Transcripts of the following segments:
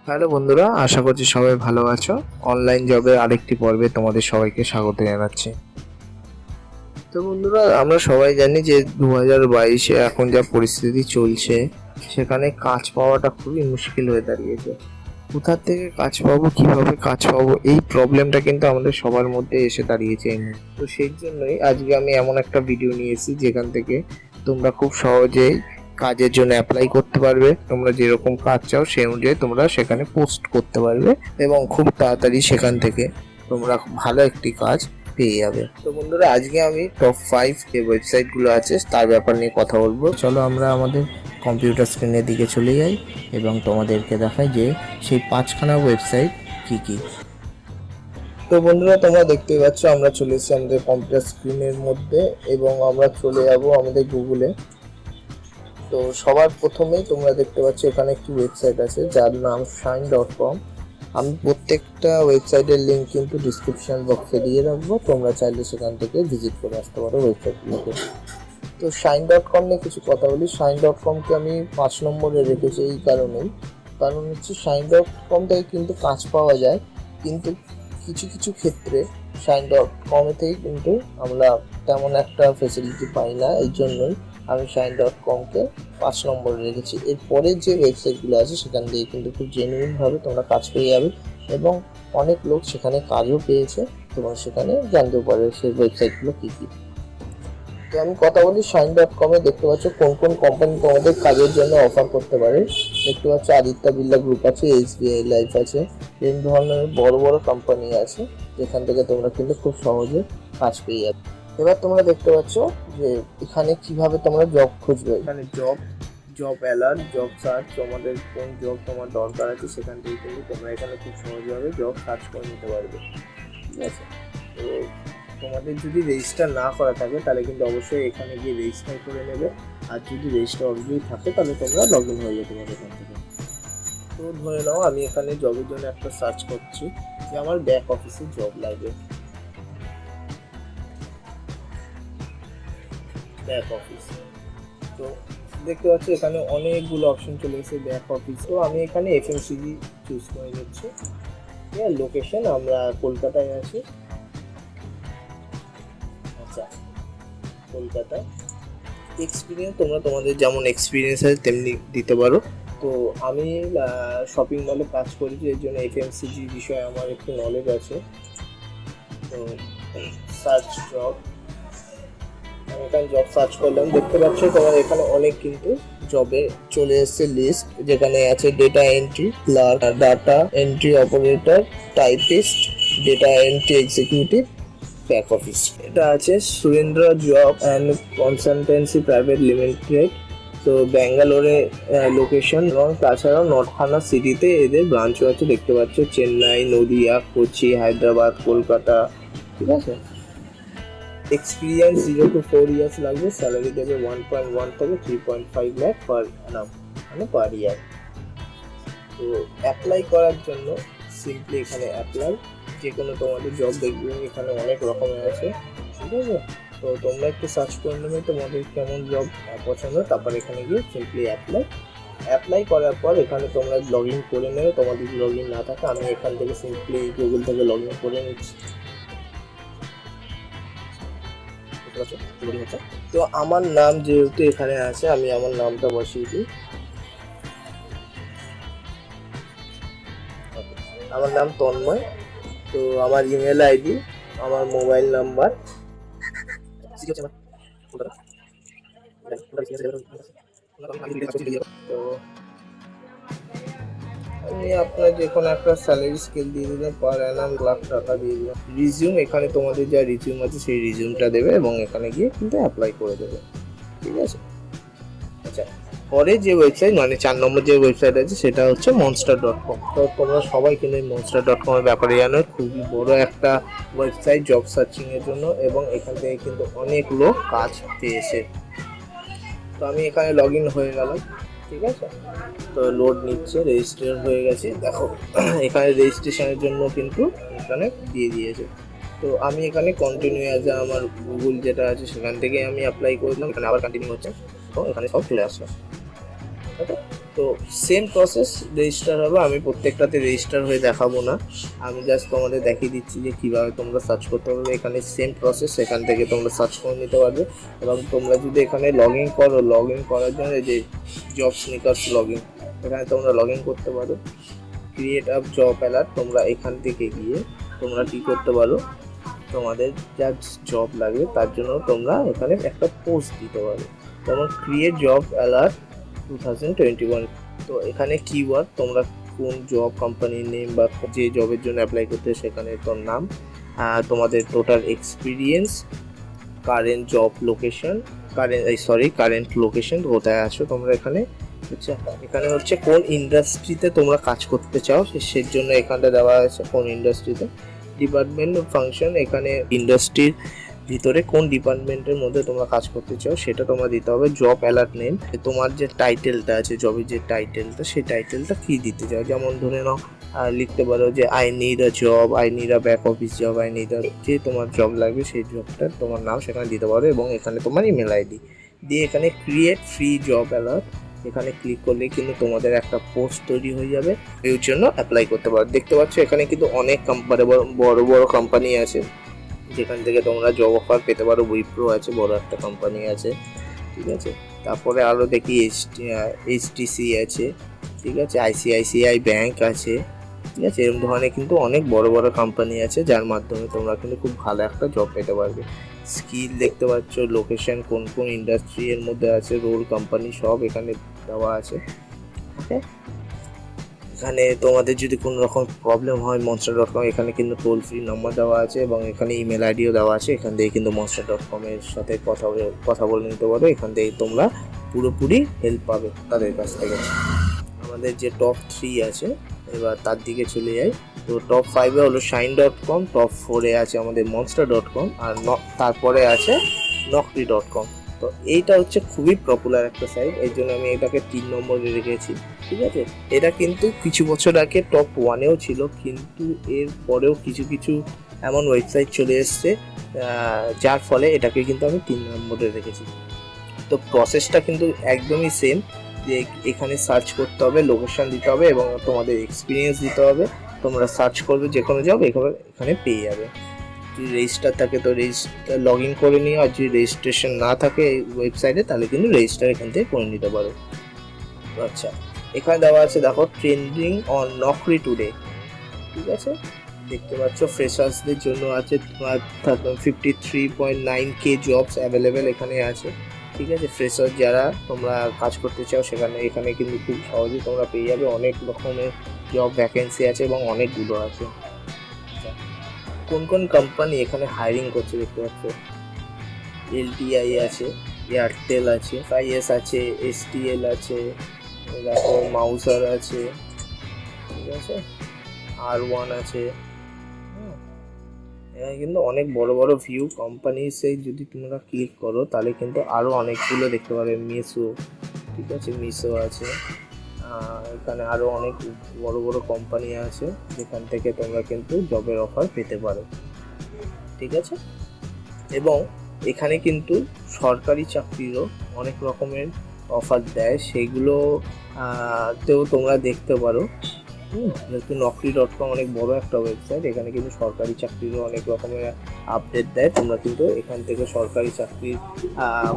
Hello বন্ধুরা, আশা করছি সবাই ভালো আছো। অনলাইন জবের আরেকটি পর্বে তোমাদের সবাইকে স্বাগত জানাচ্ছি। তো বন্ধুরা, আমরা সবাই জানি যে 2022-এ এখন যা পরিস্থিতি চলছে সেখানে কাজ পাওয়াটা খুবই মুশকিল হয়ে দাঁড়িয়েছে। কোথা থেকে কাজ পাবো, কিভাবে কাজ পাবো, এই প্রবলেমটা কিন্তু আমাদের সবার মধ্যে এসে দাঁড়িয়েছে এই মুহূর্তে। তো সেই জন্যই আজকে আমি এমন একটা ভিডিও নিয়ে এসেছি যেখান থেকে তোমরা খুব সহজেই কাজের জন্য অ্যাপ্লাই করতে পারবে। তোমরা যেরকম কাজ চাও সেই অনুযায়ী তোমরা সেখানে পোস্ট করতে পারবে এবং খুব তাড়াতাড়ি সেখান থেকে তোমরা ভালো একটি কাজ পেয়ে যাবে। তো বন্ধুরা, আজকে আমি টপ 5 যে ওয়েবসাইটগুলো আছে তার ব্যাপার নিয়ে কথা বলবো। চলো আমরা আমাদের কম্পিউটার স্ক্রিনের দিকে চলে যাই এবং তোমাদেরকে দেখাই যে সেই 5খানা ওয়েবসাইট কি কি। তো বন্ধুরা, তোমরা দেখতে পাচ্ছ আমরা চলে এসেছি আমাদের কম্পিউটার স্ক্রিনের মধ্যে এবং আমরা চলে যাব আমাদের গুগলে। তো সবার প্রথমেই তোমরা দেখতে পাচ্ছ এখানে একটি ওয়েবসাইট আছে যার নাম shine.com। আমি প্রত্যেকটা ওয়েবসাইটের লিঙ্ক কিন্তু ডিসক্রিপশন বক্সে দিয়ে রাখবো, তোমরা চাইলে সেখান থেকে ভিজিট করে আসতে পারো ওয়েবসাইটগুলোকে। তো shine.com নিয়ে কিছু কথা বলি। shine.com-কে আমি 5 নম্বরে রেখেছি এই কারণেই, কারণ হচ্ছে shine.com থেকে কিন্তু কাজ পাওয়া যায়, কিন্তু কিছু কিছু ক্ষেত্রে shine.com থেকে কিন্তু আমরা তেমন একটা ফেসিলিটি পাই না। এই জন্যই আমি shine.com-কে 5 নম্বরে রেখেছি। এরপরে যে ওয়েবসাইটগুলো আছে সেখান থেকে কিন্তু খুব জেনুইনভাবে তোমরা কাজ পেয়ে যাবে এবং অনেক লোক সেখানে কাজও পেয়েছে, তোমরা সেখানে জানতেও পারবে সেই ওয়েবসাইটগুলো কী কী। তো আমি কথা বলি shine.com-এ। দেখতে পাচ্ছ কোন কোন কোম্পানি তোমাদের কাজের জন্য অফার করতে পারে। দেখতে পাচ্ছ আদিত্য বিড়লা গ্রুপ আছে, SBI লাইফ আছে, এই ধরনের বড় বড় কোম্পানি আছে যেখান থেকে তোমরা কিন্তু খুব সহজে কাজ পেয়ে যাবে। এবার তোমরা দেখতে পাচ্ছ যে এখানে কিভাবে তোমরা জব খুঁজবে। এখানে জব অ্যালার্ট, জব সার্চ, তোমাদের কোন জব তোমার দরকার আছে সেখান থেকে কিন্তু তোমরা এখানে খুব সহজভাবে জব সার্চ করে নিতে পারবে। ঠিক আছে, তো তোমাদের যদি রেজিস্টার না করা থাকে তাহলে কিন্তু অবশ্যই এখানে গিয়ে রেজিস্টার করে নেবে, আর যদি রেজিস্টার অলরেডি থাকে তাহলে তোমরা লগ ইন হয়ে যেতে পারবে এখান থেকে। তো ধরে নাও আমি এখানে জবের জন্য একটা সার্চ করছি যে আমার ব্যাক অফিসে জব লাগবে। ব্যাক অফিস, তো দেখতে পাচ্ছি এখানে অনেকগুলো অপশন চলে এসেছে ব্যাক অফিস। তো আমি এখানে FMCG চুজ করে নিচ্ছি। লোকেশন আমরা কলকাতায় আছি। আচ্ছা, কলকাতা। এক্সপিরিয়েন্স তোমরা তোমাদের যেমন এক্সপিরিয়েন্স আছে তেমনি দিতে পারো। তো আমি শপিং মলে কাজ করেছি, এর জন্য FMCG বিষয়ে আমার একটু নলেজ আছে। তো সার্চ জব, আমি এখানে জব সার্চ করলাম। দেখতে পাচ্ছ তোমার এখানে অনেক কিন্তু জবে চলে এসেছে লিস্ট, যেখানে আছে data entry clerk, data entry operator, typist, data entry executive, back office. এটা আছে Surendra job and consultancy private limited. তো ব্যাঙ্গালোরে লোকেশন এবং তাছাড়াও নর্থানা সিটিতে এদের ব্রাঞ্চও আছে। দেখতে পাচ্ছ চেন্নাই, নদিয়া, কোচি, হায়দ্রাবাদ, কলকাতা। ঠিক আছে, এক্সপিরিয়েন্স 0 to 4 ইয়ার্স লাগবে। স্যালারি দেবে 1.1 থেকে 3.5 লাখ পার অ্যানাম, মানে পার ইয়ার। তো অ্যাপ্লাই করার জন্য সিম্পলি এখানে অ্যাপ্লাই, যে কোনো তোমাদের জব দেখবে এখানে অনেক রকমের আছে। ঠিক আছে, তো তোমরা একটু সার্চ করে নেবে তোমাদের কেমন জব পছন্দ, তারপর এখানে গিয়ে সিম্পলি অ্যাপ্লাই করার পর এখানে তোমরা লগ ইন করে নেবে। তোমাদের লগ ইন না থাকে আমি এখান থেকে সিম্পলি গুগল থেকে লগ ইন করে নিচ্ছি। তো আমার নাম যেহেতু এখানে আছে আমি আমার নামটা বসিয়ে দিই। আমার নাম তন্ময়। তো আমার ইমেল আইডি, আমার মোবাইল নাম্বার, তো আমি আপনার যে কোনো একটা স্যালারি স্কেল দিয়ে দিলাম, পার অ্যানাম লাখ টাকা দিয়ে দিলাম। রিজিউম, এখানে তোমাদের যা রিজিউম আছে সেই রিজিউমটা দেবে এবং এখানে গিয়ে কিন্তু অ্যাপ্লাই করে দেবে। ঠিক আছে, আচ্ছা, পরে যে ওয়েবসাইট মানে 4 নম্বর যে ওয়েবসাইট আছে সেটা হচ্ছে monster.com। তো তোমরা সবাই কিন্তু monster.com এর ব্যাপারে জানো, খুবই বড় একটা ওয়েবসাইট জব সার্চিং এর জন্য এবং এখান থেকে কিন্তু অনেক লোক কাজ পেয়েছে। তো আমি এখানে লগ ইন হয়ে গেলাম। ঠিক আছে, তো লোড নিচ্ছে, রেজিস্টার হয়ে গেছে। দেখো এখানে রেজিস্ট্রেশনের জন্য কিন্তু এখানে দিয়ে দিয়েছে। তো আমি এখানে কন্টিনিউ অ্যাজ আমার গুগল যেটা আছে সেখান থেকে আমি অ্যাপ্লাই করলাম। এখানে আবার কন্টিনিউ হচ্ছে, তো এখানে সব চলে আসলো। ওকে, তো তো সেম প্রসেস রেজিস্টার হবে। আমি প্রত্যেকটাতে রেজিস্টার হয়ে দেখাবো না, আমি জাস্ট তোমাদের দেখিয়ে দিচ্ছি যে কীভাবে তোমরা সার্চ করতে পারবে। এখানে সেম প্রসেস, এখান থেকে তোমরা সার্চ করে নিতে পারবে। এবং তোমরা যদি এখানে লগ ইন করো, লগ ইন করার জন্য যে জব স্নিকার্স লগ ইন, এখানে তোমরা লগ ইন করতে পারো। ক্রিয়েট আপ জব অ্যালার্ট, তোমরা এখান থেকে গিয়ে তোমরা কী করতে পারো, তোমাদের যা জব লাগবে তার জন্য তোমরা এখানে একটা পোস্ট দিতে পারো, যেমন ক্রিয়েট জব অ্যালার্ট 2021। তো এখানে কিওয়ার্ড তোমরা কোন জব কোম্পানির নেম বা যে জবের জন্য অ্যাপ্লাই করতে, সেখানে তোর নাম, তোমাদের total experience, current job location, current location কোথায় আছো তোমরা এখানে, আচ্ছা এখানে হচ্ছে কোন ইন্ডাস্ট্রিতে তোমরা কাজ করতে চাও সেই জন্য এখানটা দেওয়া আছে কোন ইন্ডাস্ট্রিতে। ডিপার্টমেন্ট ফাংশন, এখানে ইন্ডাস্ট্রির ভিতরে কোন ডিপার্টমেন্টের মধ্যে তোমরা কাজ করতে চাও সেটা তোমরা দিতে হবে। জব অ্যালার্ট নেম, তোমার যে টাইটেলটা আছে জবের যে টাইটেলটা, সেই টাইটেলটা কী দিতে চাও, যেমন ধরে নাও লিখতে পারো যে I need a job, I need a back office job, I need a, যে তোমার জব লাগবে সেই জবটা তোমার নাম সেখানে দিতে পারো, এবং এখানে তোমার ইমেল আইডি দিয়ে এখানে ক্রিয়েট ফ্রি জব অ্যালার্ট এখানে ক্লিক করলে কিন্তু তোমাদের একটা পোস্ট তৈরি হয়ে যাবে, এর জন্য অ্যাপ্লাই করতে পারো। দেখতে পাচ্ছ এখানে কিন্তু অনেক কোম্পানি, বড় বড় কোম্পানি আছে যেখান থেকে তোমরা জব অফার পেতে পারো। উইপ্রো আছে, বড় একটা কোম্পানি আছে, ঠিক আছে। তারপরে আরও দেখি এইচটিসি আছে, ঠিক আছে, আইসিআইসিআই ব্যাংক আছে, ঠিক আছে। এরকম ধরনের কিন্তু অনেক বড় বড় কোম্পানি আছে যার মাধ্যমে তোমরা কিন্তু খুব ভালো একটা জব পেতে পারবে। স্কিল দেখতে পাচ্ছ, লোকেশন কোন কোন ইন্ডাস্ট্রি এর মধ্যে আছে, রোল, কোম্পানি সব এখানে দেওয়া আছে। ওকে, এখানে তোমাদের যদি কোনো রকম প্রবলেম হয় monster.com, এখানে কিন্তু টোল ফ্রি নাম্বার দেওয়া আছে এবং এখানে ইমেল আইডিও দেওয়া আছে। এখান থেকে কিন্তু monster.com এর সাথে কথা বলে নিতে পারো। এখান থেকে তোমরা পুরোপুরি হেল্প পাবে তাদের কাছ থেকে। আমাদের যে টপ 3 আছে এবার তার দিকে চলে যাই। তো টপ 5-এ হলো shine.com, টপ 4-এ আছে আমাদের monster.com, আর তারপরে আছে naukri.com। তো এইটা হচ্ছে খুবই পপুলার একটা সাইট, এই জন্য আমি এটাকে 3 নম্বরে রেখেছি, ঠিক আছে। এটা কিন্তু কিছু বছর আগে টপ 1-এও ছিল, কিন্তু এর পরেও কিছু কিছু এমন ওয়েবসাইট চলে এসছে যার ফলে এটাকে কিন্তু আমি 3 নম্বরে রেখেছি। তো প্রসেসটা কিন্তু একদমই সেম, যে এখানে সার্চ করতে হবে, লোকেশন দিতে হবে এবং তোমাদের এক্সপিরিয়েন্স দিতে হবে। তোমরা সার্চ করবে যে কোনো জব এখানে পেয়ে যাবে। যদি রেজিস্টার থাকে তো রেজিস্টার লগ ইন করে নিও, আর যদি রেজিস্ট্রেশন না থাকে এই ওয়েবসাইটে তাহলে কিন্তু রেজিস্টার এখান থেকে করে নিতে পারো। আচ্ছা, এখানে দেওয়া আছে দেখো ট্রেন্ডিং অন নকরি টুডে, ঠিক আছে। দেখতে পাচ্ছ ফ্রেশার্সদের জন্য আছে 53.9K জবস অ্যাভেলেবেল এখানে আছে, ঠিক আছে। ফ্রেশার যারা তোমরা কাজ করতে চাও এখানে কিন্তু খুব সহজেই তোমরা পেয়ে যাবে। অনেক রকমের জব ভ্যাকেন্সি আছে এবং অনেকগুলো আছে। কোন কোন কোম্পানি এখানে হায়ারিং করছে দেখতে পাচ্ছ, এলটিআই আছে, এয়ারটেল আছে, আইএস আছে, এসটিএল আছে, দেখো মাউসার আছে, ঠিক আছে, আর1 আছে। এখানে কিন্তু অনেক বড় বড় ভিউ কোম্পানি, সেই যদি তোমরা ক্লিক করো তাহলে কিন্তু আরও অনেকগুলো দেখতে পাবে। মিশো, ঠিক আছে, মিশো আছে, এখানে আরও অনেক বড় বড় কোম্পানি আছে যেখান থেকে তোমরা কিন্তু জবের অফার পেতে পারো, ঠিক আছে। এবং এখানে কিন্তু সরকারি চাকরিরও অনেক রকমের অফার দেয়, সেইগুলো তেও তোমরা দেখতে পারো। যেহেতু naukri.com অনেক বড় একটা ওয়েবসাইট, এখানে কিন্তু সরকারি চাকরিরও অনেক রকমের আপডেট দেয়। তোমরা কিন্তু এখান থেকে সরকারি চাকরির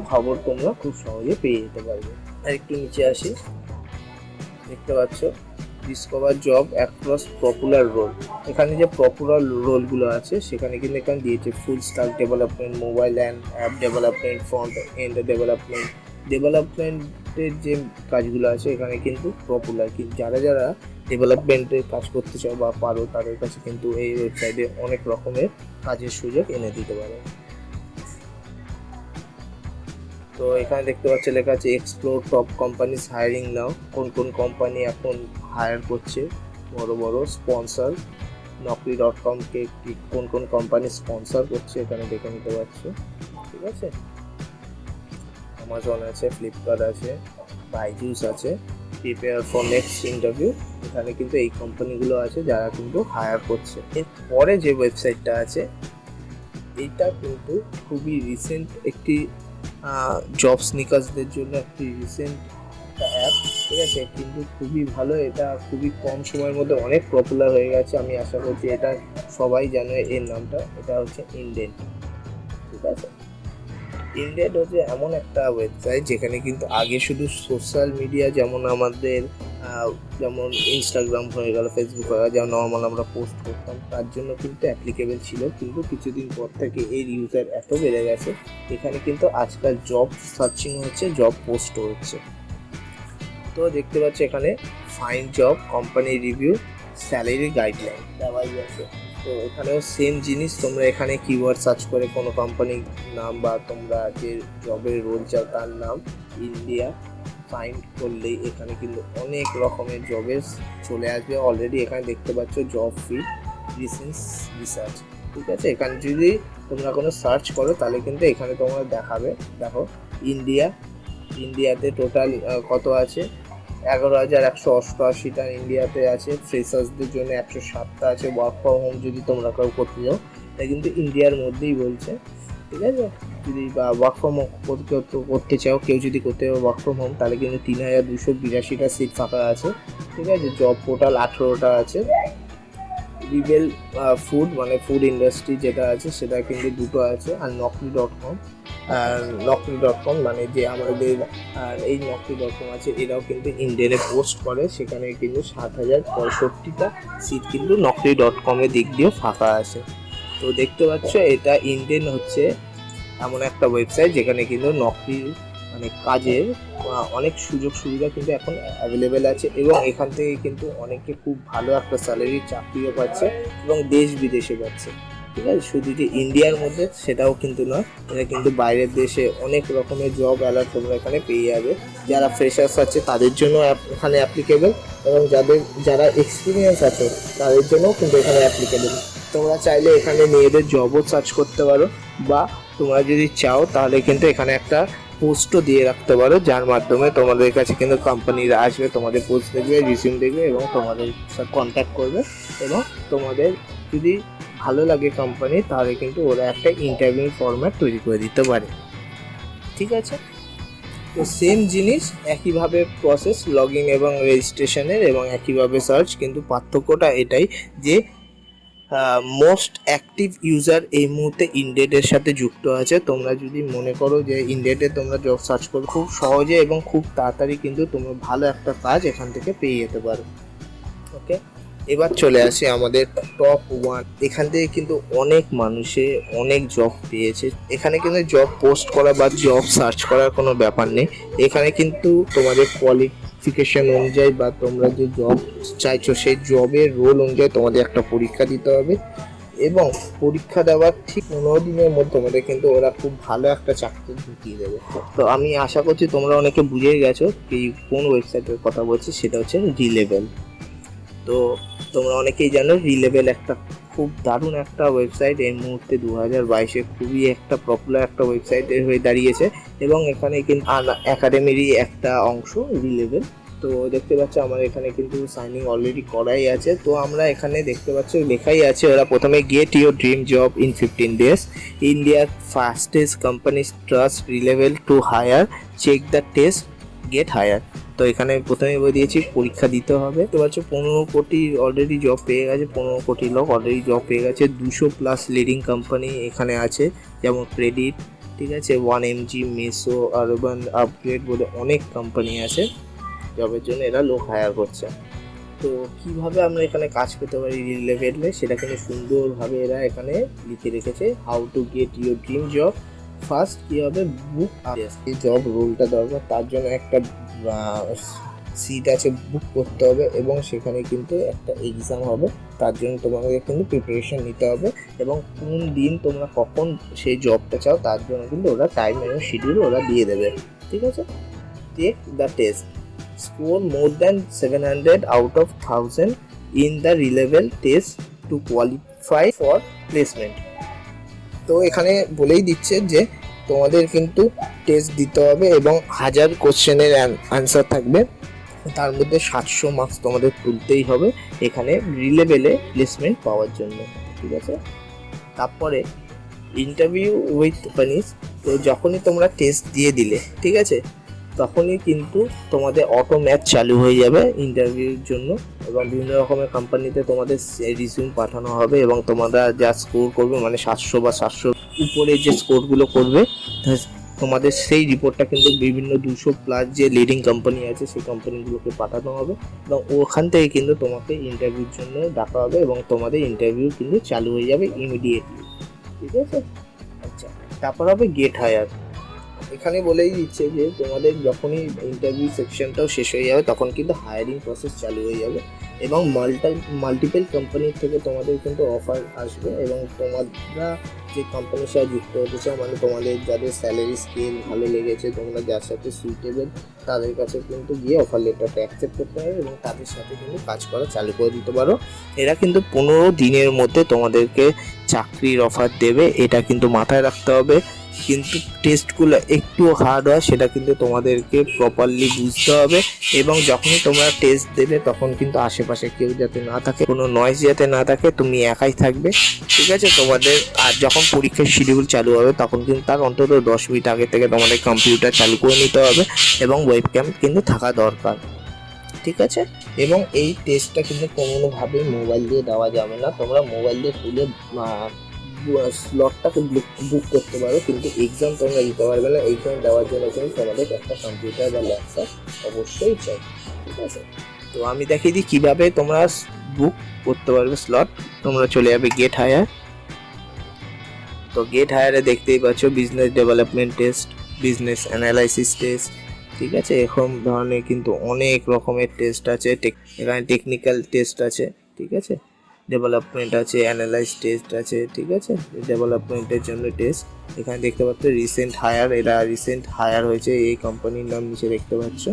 খবর তোমরা খুব সহজে পেয়ে যেতে পারবে। আর একটু নিচে আসি, দেখতে পাচ্ছ discover job across popular role. এখানে যে পপুলার রোলগুলো আছে সেখানে কিন্তু এখানে দিয়েছে full stack development, mobile and app development, front end ডেভেলপমেন্টের যে কাজগুলো আছে এখানে কিন্তু পপুলার। কিন্তু যারা যারা ডেভেলপমেন্টের কাজ করতে চাও বা পারো তাদের কাছে কিন্তু এই ওয়েবসাইটে অনেক রকমের কাজের সুযোগ এনে দিতে পারে। তো এখানে দেখতে পাচ্ছ লেখা আছে এক্সপ্লোর টপ কোম্পানিজ হায়ারিং নাও, কোন কোন কোম্পানি এখন হায়ার করছে বড় বড় স্পন্সর। naukri.com-কে কোন কোন কোম্পানি স্পন্সর করছে এখানে দেখে নিতে পারছো, ঠিক আছে। অ্যামাজন আছে, ফ্লিপকার্ট আছে, বাইজুস আছে, প্রিপেয়ার ফর নেক্সট ইন্টারভিউ, এখানে কিন্তু এই কোম্পানিগুলো আছে যারা কিন্তু হায়ার করছে। এরপরে যে ওয়েবসাইটটা আছে এইটা কিন্তু খুবই রিসেন্ট একটি জব স্নিকার্সদের জন্য একটি রিসেন্ট একটা অ্যাপ, ঠিক আছে, কিন্তু খুবই ভালো, এটা খুবই কম সময়ের মধ্যে অনেক পপুলার হয়ে গেছে। আমি আশা করছি এটা সবাই জানে এর নামটা, এটা হচ্ছে ইনডেন্ট। ঠিক আছে, ইনডেন্ট হচ্ছে এমন একটা ওয়েবসাইট যেখানে কিন্তু আগে শুধু সোশ্যাল মিডিয়া যেমন আমাদের যেমন ইনস্টাগ্রাম হয়ে গেল, ফেসবুক হয়ে গেল, যেমন নর্মাল আমরা পোস্ট করতাম, তার জন্য কিন্তু অ্যাপ্লিকেবল ছিল, কিন্তু কিছুদিন পর থেকে এর ইউজার এত বেড়ে গেছে, এখানে কিন্তু আজকাল জব সার্চিং হচ্ছে, জব পোস্টও হচ্ছে। তো দেখতে পাচ্ছ এখানে find job, company review, salary guideline দেওয়াই আছে। তো এখানেও সেম জিনিস, তোমরা এখানে কিওয়ার্ড সার্চ করে কোনো কোম্পানির নাম বা তোমরা যে জবের রোল চাও তার নাম ইন্ডিয়া ফাইন্ড করলেই এখানে কিন্তু অনেক রকমের জবের চলে আসবে। অলরেডি এখানে দেখতে পাচ্ছ জব ফিড, রিসেন্ট রিসার্চ। ঠিক আছে, এখানে যদি তোমরা কোনো সার্চ করো তাহলে কিন্তু এখানে তোমরা দেখাবে। দেখো ইন্ডিয়াতে টোটাল কত আছে, 11,188টা ইন্ডিয়াতে আছে। ফ্রেশার্সদের জন্য 107টা আছে। ওয়ার্ক ফ্রম হোম যদি তোমরা কেউ করতে যাও, এটা কিন্তু ইন্ডিয়ার মধ্যেই বলছে। ঠিক আছে, যদি বা ওয়ার্ক ফ্রম হোম করতে চাও, কেউ যদি করতে চাও ওয়ার্ক ফ্রম হোম, তাহলে কিন্তু 3,282টা সিট ফাঁকা আছে। ঠিক আছে, জব পোর্টাল 18টা আছে। রিবেল ফুড মানে ফুড ইন্ডাস্ট্রি যেটা আছে সেটা কিন্তু 2টো আছে। আর নকরি.কম মানে যে আমাদের এই নকরি.কম আছে, এরাও কিন্তু ইন্ডিয়ানে পোস্ট করে, সেখানে কিন্তু 7,065টা সিট কিন্তু নকরি.কমের দিক দিয়েও ফাঁকা আছে। তো দেখতে পাচ্ছ এটা ইন্ডিয়ান হচ্ছে এমন একটা ওয়েবসাইট যেখানে কিন্তু নকরির মানে কাজের অনেক সুযোগ সুবিধা কিন্তু এখন অ্যাভেলেবেল আছে, এবং এখান থেকে কিন্তু অনেকে খুব ভালো একটা স্যালারি চাকরিও পাচ্ছে এবং দেশ বিদেশে পাচ্ছে। ঠিক আছে, শুধু যে ইন্ডিয়ার মধ্যে সেটাও কিন্তু নয়, এটা কিন্তু বাইরের দেশে অনেক রকমের জব অ্যালার্ট তোমরা এখানে পেয়ে যাবে। যারা ফ্রেশার্স আছে তাদের জন্য এখানে অ্যাপ্লিকেবল, এবং যারা এক্সপিরিয়েন্স আছে তাদের জন্যও কিন্তু এখানে অ্যাপ্লিকেবল। তোমরা চাইলে এখানে মেয়েদের জবও সার্চ করতে পারো, বা তোমরা যদি চাও তাহলে কিন্তু এখানে একটা পোস্টও দিয়ে রাখতে পারো, যার মাধ্যমে তোমাদের কাছে কিন্তু কোম্পানিরা আসবে, তোমাদের পোস্ট দেখবে, রিজিউম দেখবে এবং তোমাদের সাথে কন্ট্যাক্ট করবে, এবং তোমাদের যদি ভালো লাগে কোম্পানি তাহলে কিন্তু ওরা একটা ইন্টারভিউ ফরম্যাট তৈরি করে দিতে পারে। ঠিক আছে, তো সেম জিনিস একইভাবে প্রসেস লগ ইন এবং রেজিস্ট্রেশনের, এবং একইভাবে সার্চ, কিন্তু পার্থক্যটা এটাই যে মোস্ট অ্যাক্টিভ ইউজার এই মুহূর্তে ইনডেডের সাথে যুক্ত আছে। তোমরা যদি মনে করো যে ইনডেডে তোমরা জব সার্চ করো, খুব সহজে এবং খুব তাড়াতাড়ি কিন্তু তোমরা ভালো একটা কাজ এখান থেকে পেয়ে যেতে পারো। ওকে, এবার চলে আসি আমাদের টপ 1। এখান থেকে কিন্তু অনেক মানুষে অনেক জব পেয়েছে। এখানে কিন্তু জব পোস্ট করা বা জব সার্চ করার কোনো ব্যাপার নেই। এখানে কিন্তু তোমাদের কোয়ালিফিকেশন অনুযায়ী বা তোমরা যে জব চাইছো সেই জবের রোল অনুযায়ী তোমাদের একটা পরীক্ষা দিতে হবে, এবং পরীক্ষা দেওয়ার ঠিক 15 দিনের মধ্যে তোমাদের কিন্তু ওরা খুব ভালো একটা চাকরি ঢুকিয়ে দেবে। তো আমি আশা করছি তোমরা অনেকে বুঝে গেছো কি কোন ওয়েবসাইটের কথা বলছি, সেটা হচ্ছে রিলেভেল। তো তোমরা অনেকেই জানো রিলেভেল একটা খুব দারুণ একটা ওয়েবসাইট, এই মুহূর্তে 2022-এ খুবই একটা পপুলার একটা ওয়েবসাইট হয়ে দাঁড়িয়েছে, এবং এখানে কিন্তু একাডেমিরই একটা অংশ রিলেভেল। তো দেখতে পাচ্ছ আমার এখানে কিন্তু সাইনিং অলরেডি করাই আছে। তো আমরা এখানে দেখতে পাচ্ছ লেখাই আছে ওরা প্রথমে get your dream job in 15 days, ইন্ডিয়ার fastest companies trust Relevel to hire, check the test, get hired. তো এখানে প্রথমে বলে দিয়েছি পরীক্ষা দিতে হবে। তো পাচ্ছ 15 কোটি অলরেডি জব পেয়ে গেছে, 15 কোটি লোক অলরেডি জব পেয়ে গেছে। 200+ লিডিং কোম্পানি এখানে আছে, যেমন ক্রেডিট, ঠিক আছে, 1mg, মেসো, আরবান আপগ্রেড বলে অনেক কোম্পানি আছে জবের জন্য এরা লোক হায়ার করছে। তো কিভাবে আমরা এখানে কাজ পেতে পারি রিলেভেলে, সেটা কিন্তু সুন্দরভাবে এরা এখানে লিখে রেখেছে। How to get your dream job, first কী হবে, বুক এই জব রোলটা দরকার, তার জন্য একটা সিট আছে বুক করতে হবে, এবং সেখানে কিন্তু একটা এক্সাম হবে, তার জন্য তোমাকে কিন্তু প্রিপারেশন নিতে হবে, এবং কোন দিন তোমরা কখন সেই জবটা চাও তার জন্য কিন্তু ওরা টাইম এবং শিডিউল ওরা দিয়ে দেবে। ঠিক আছে, take the test, score more than 700 out of 1000 in the Relevel test to qualify for placement. তো এখানে বলেই দিচ্ছে যে তোমাদের কিন্তু টেস্ট দিতে হবে, এবং 1000 কোশ্চেনের অ্যান্সার থাকবে, তার মধ্যে 700 মার্কস তোমাদের তুলতেই হবে এখানে রিলেভেলে প্লেসমেন্ট পাওয়ার জন্য। ঠিক আছে, তারপরে ইন্টারভিউ উইথ কোম্পানিজ। তো যখনই তোমরা টেস্ট দিয়ে দিলে, ঠিক আছে, তখনই কিন্তু তোমাদের অটো ম্যাচ চালু হয়ে যাবে ইন্টারভিউর জন্য, এবং বিভিন্ন রকমের কোম্পানিতে তোমাদের রিজিউম পাঠানো হবে এবং তোমরা যা স্কোর করবে মানে 700 বা 700 উপরে যে স্কোরগুলো করবে তোমাদের সেই রিপোর্টটা কিন্তু বিভিন্ন 200+ যে লিডিং কোম্পানি আছে সেই কোম্পানিগুলোকে পাঠানো হবে, এবং ওখান থেকে কিন্তু তোমাকে ইন্টারভিউর জন্য ডাকা হবে এবং তোমাদের ইন্টারভিউ কিন্তু চালু হয়ে যাবে ইমিডিয়েটলি। ঠিক আছে, আচ্ছা, তারপর হবে গেট হায়ার। এখানে বলেই দিচ্ছে যে তোমাদের যখনই ইন্টারভিউ সেকশনটাও শেষ হয়ে যাবে তখন কিন্তু হায়ারিং প্রসেস চালু হয়ে যাবে এবং মাল্টিপল কোম্পানির থেকে তোমাদের কিন্তু অফার আসবে, এবং তোমরা যে কোম্পানির সাথে যুক্ত হতে চাও মানে তোমাদের যাদের স্যালারি স্কেল ভালো লেগেছে, তোমরা যার সাথে সুইটেবল তাদের কাছে কিন্তু গিয়ে অফার লেটারটা অ্যাকসেপ্ট করতে হবে এবং তাদের সাথে কিন্তু কাজ করা চালু করে দিতে পারো। এরা কিন্তু 15 দিনের মধ্যে তোমাদেরকে চাকরির অফার দেবে, এটা কিন্তু মাথায় রাখতে হবে। কিন্তু টেস্টগুলো একটু হার্ড হয়, সেটা কিন্তু তোমাদেরকে প্রপারলি বুঝতে হবে, এবং যখনই তোমরা টেস্ট দেবে তখন কিন্তু আশেপাশে কেউ যাতে না থাকে, কোনো নয়েজ যাতে না থাকে, তুমি একাই থাকবে। ঠিক আছে, তোমাদের আর যখন পরীক্ষার শিডিউল চালু হবে তখন কিন্তু তার অন্তত 10 মিনিট আগে থেকে তোমাদের কম্পিউটার চালু করে নিতে হবে এবং ওয়েবক্যাম কিন্তু থাকা দরকার। ঠিক আছে, এবং এই টেস্টটা কিন্তু কোনোভাবেই মোবাইল দিয়ে দেওয়া যাবে না, তোমরা মোবাইল দিয়ে খুলে স্লটটাকে বুক করতে পারো, কিন্তু এক্সাম তোমরা দিতে পারবে না। এক্সাম দেওয়ার জন্য কিন্তু তোমাদের একটা কম্পিউটার বা ল্যাপটপ অবশ্যই চাই। ঠিক আছে, তো আমি দেখিয়ে দিই কীভাবে তোমরা বুক করতে পারবে স্লট। তোমরা চলে যাবে গেট হায়ার। তো গেট হায়ারে দেখতেই পাচ্ছ business development test, business analysis test. ঠিক আছে, এরকম ধরনের কিন্তু অনেক রকমের টেস্ট আছে। এখানে টেকনিক্যাল টেস্ট আছে, ঠিক আছে, ডেভেলপমেন্ট আছে, অ্যানালাইজ টেস্ট আছে। ঠিক আছে, ডেভেলপমেন্টের জন্য টেস্ট। এখানে দেখতে পাচ্ছ রিসেন্ট হায়ার, এরা রিসেন্ট হায়ার হয়েছে, এই কোম্পানির নাম নিচে দেখতে পাচ্ছ।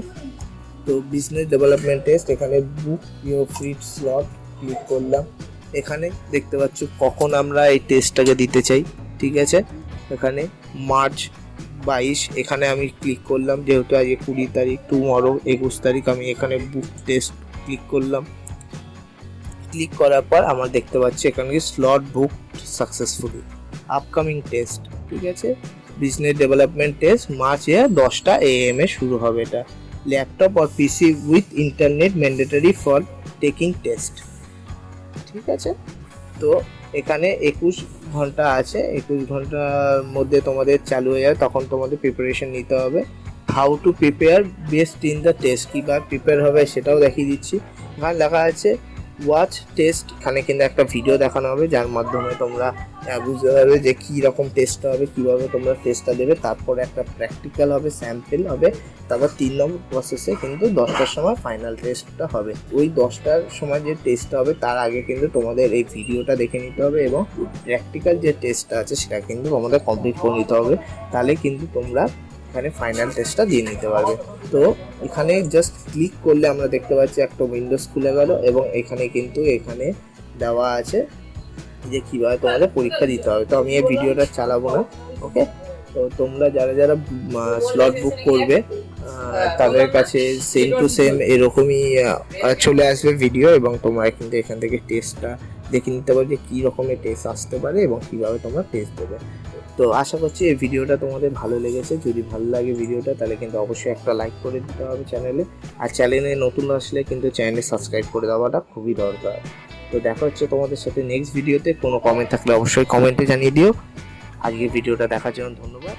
তো বিজনেস ডেভেলপমেন্ট টেস্ট, এখানে বুক ইউর ফ্রি স্লট ক্লিক করলাম। এখানে দেখতে পাচ্ছ কখন আমরা এই টেস্টটাকে দিতে চাই। ঠিক আছে, এখানে মার্চ 22 এখানে আমি ক্লিক করলাম, যেহেতু আজকে 20 তারিখ, টুমরো 21 তারিখ, আমি এখানে বুক টেস্ট ক্লিক করলাম। ক্লিক করার পর আমার দেখতে পাচ্ছি এখানে slot book successfully, upcoming test. ঠিক আছে, বিজনেস ডেভেলপমেন্ট টেস্ট মার্চ 10টা AM শুরু হবে। এটা ল্যাপটপ আর PC with internet mandatory for taking test. ঠিক আছে, তো এখানে 21 ঘন্টা আছে, 21 ঘন্টার মধ্যে তোমাদের চালু হয়ে যাবে, তখন তোমাদের প্রিপারেশন নিতে হবে। How to prepare best in the test, কীভাবে প্রিপেয়ার হবে সেটাও দেখিয়ে দিচ্ছি। এখানে লেখা আছে ওয়াচ টেস্ট, এখানে কিন্তু একটা ভিডিও দেখানো হবে যার মাধ্যমে তোমরা বুঝতে পারবে যে কী রকম টেস্টটা হবে, কীভাবে তোমরা টেস্টটা দেবে। তারপরে একটা প্র্যাকটিক্যাল হবে, স্যাম্পল হবে, তারপর 3 নম্বর প্রসেসে কিন্তু 10টার সময় ফাইনাল টেস্টটা হবে। ওই 10টার সময় যে টেস্টটা হবে তার আগে কিন্তু তোমাদের এই ভিডিওটা দেখে নিতে হবে এবং প্র্যাকটিক্যাল যে টেস্টটা আছে সেটা কিন্তু তোমাদের কমপ্লিট করে নিতে হবে, তাহলে কিন্তু তোমরা এখানে ফাইনাল টেস্টটা দিয়ে নিতে পারবে। তো এখানে জাস্ট ক্লিক করলে আমরা দেখতে পাচ্ছি একটা উইন্ডোজ খুলে গেল, এবং এখানে কিন্তু এখানে দেওয়া আছে যে কীভাবে তোমাদের পরীক্ষা দিতে হবে। তো আমি এই ভিডিওটা চালাবো না, ওকে। তো তোমরা যারা যারা স্লট বুক করবে তাদের কাছে সেম টু সেম এরকমই চলে আসবে ভিডিও, এবং তোমরা কিন্তু এখান থেকে টেস্টটা দেখে নিতে পারবে যে কী রকমের টেস্ট আসতে পারে এবং কীভাবে তোমরা টেস্ট দেবে। তো আশা করছি এই ভিডিওটা তোমাদের ভালো লেগেছে। যদি ভালো লাগে ভিডিওটা তাহলে কিন্তু অবশ্যই একটা লাইক করে দিতে হবে চ্যানেলে, আর চ্যানেলে নতুন আসলে কিন্তু চ্যানেলে সাবস্ক্রাইব করে দেওয়াটা খুবই দরকার। তো দেখা হচ্ছে তোমাদের সাথে নেক্সট ভিডিওতে। কোনো কমেন্ট থাকলে অবশ্যই কমেন্টে জানিয়ে দিও। আজকে ভিডিওটা দেখার জন্য ধন্যবাদ।